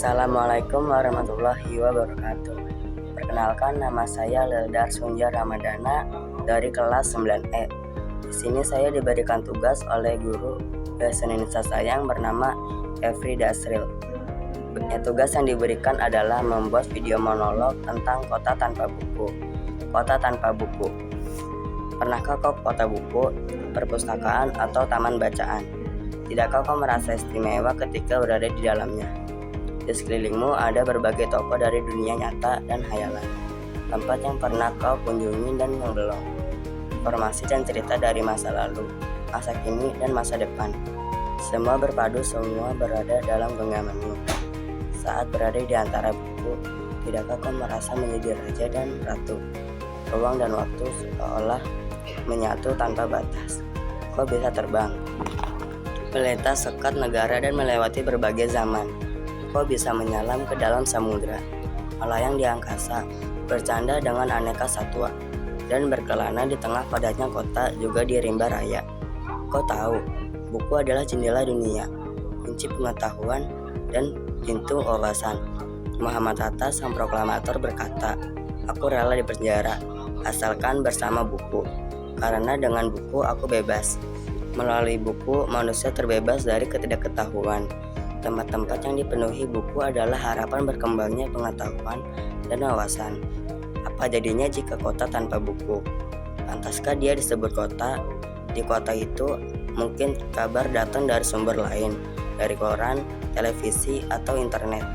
Assalamualaikum warahmatullahi wabarakatuh. Perkenalkan, nama saya Leldar Sunja Ramadana dari kelas 9E. Di sini saya diberikan tugas oleh guru bahasa Indonesia saya yang bernama Efri Dasril. Tugas yang diberikan adalah membuat video monolog tentang kota tanpa buku. Kota tanpa buku. Pernahkah kau ke kota buku, perpustakaan, atau taman bacaan? Tidakkah kau merasa istimewa ketika berada di dalamnya? Di sekelilingmu ada berbagai tokoh dari dunia nyata dan hayalan, tempat yang pernah kau kunjungi dan yang belum. Informasi dan cerita dari masa lalu, masa kini, dan masa depan. Semua berpadu, semua berada dalam genggamanmu. Saat berada di antara buku, tidakkah kau merasa menjadi raja dan ratu? Ruang dan waktu seolah menyatu tanpa batas. Kau bisa terbang, melintas sekat negara dan melewati berbagai zaman. Kau bisa menyelam ke dalam samudra, melayang di angkasa, bercanda dengan aneka satwa, dan berkelana di tengah padatnya kota juga di rimba raya. Kau tahu, buku adalah jendela dunia, kunci pengetahuan, dan pintu wawasan. Muhammad Hatta, sang proklamator, berkata, "Aku rela dipenjara, asalkan bersama buku, karena dengan buku aku bebas." Melalui buku, manusia terbebas dari ketidaktahuan. Tempat-tempat yang dipenuhi buku adalah harapan berkembangnya pengetahuan dan wawasan. Apa jadinya jika kota tanpa buku? Pantaskah dia disebut kota? Di kota itu mungkin kabar datang dari sumber lain, dari koran, televisi, atau internet.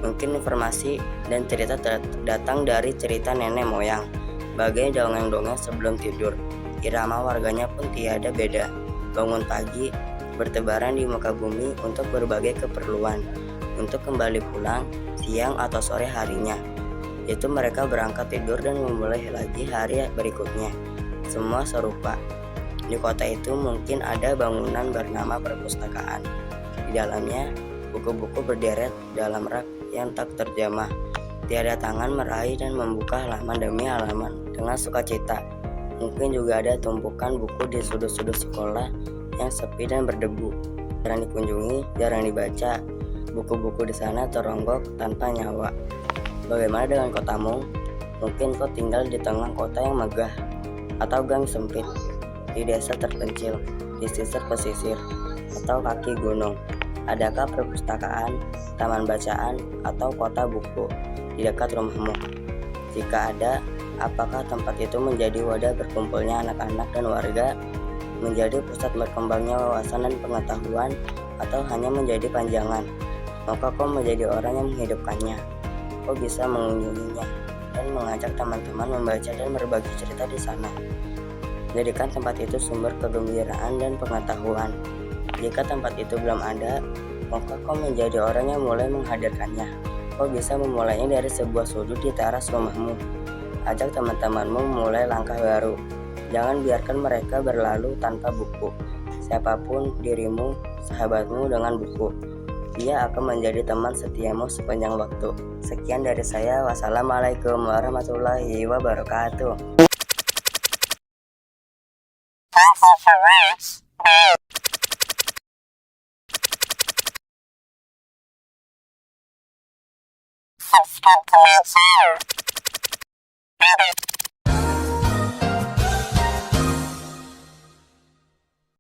Mungkin informasi dan cerita datang dari cerita nenek moyang, bagai dongeng-dongeng sebelum tidur. Irama warganya pun tiada beda. Bangun pagi, bertebaran di muka bumi untuk berbagai keperluan, untuk kembali pulang siang atau sore harinya. Itu mereka berangkat tidur dan memulai lagi hari berikutnya. Semua serupa. Di kota itu mungkin ada bangunan bernama perpustakaan. Di dalamnya, buku-buku berderet dalam rak yang tak terjamah. Tiada tangan meraih dan membuka halaman demi halaman dengan sukacita. Mungkin juga ada tumpukan buku di sudut-sudut sekolah yang sepi dan berdebu, jarang dikunjungi, jarang dibaca. Buku-buku di sana teronggok tanpa nyawa. Bagaimana dengan kotamu? Mungkin kau tinggal di tengah kota yang megah, atau gang sempit, di desa terpencil, di sisir pesisir, atau kaki gunung. Adakah perpustakaan, taman bacaan, atau kota buku di dekat rumahmu? Jika ada, apakah tempat itu menjadi wadah berkumpulnya anak-anak dan warga, menjadi pusat berkembangnya wawasan dan pengetahuan, atau hanya menjadi panjangan? Maka kau menjadi orang yang menghidupkannya. Kau bisa mengunjunginya dan mengajak teman-teman membaca dan berbagi cerita di sana. Jadikan tempat itu sumber kegembiraan dan pengetahuan. Jika tempat itu belum ada, maka kau menjadi orang yang mulai menghadirkannya. Kau bisa memulainya dari sebuah sudut di teras rumahmu. Ajak teman-temanmu memulai langkah baru. Jangan biarkan mereka berlalu tanpa buku. Siapapun dirimu, sahabatmu dengan buku, dia akan menjadi teman setiamu sepanjang waktu. Sekian dari saya. Wassalamualaikum warahmatullahi wabarakatuh. Subscribe to my channel.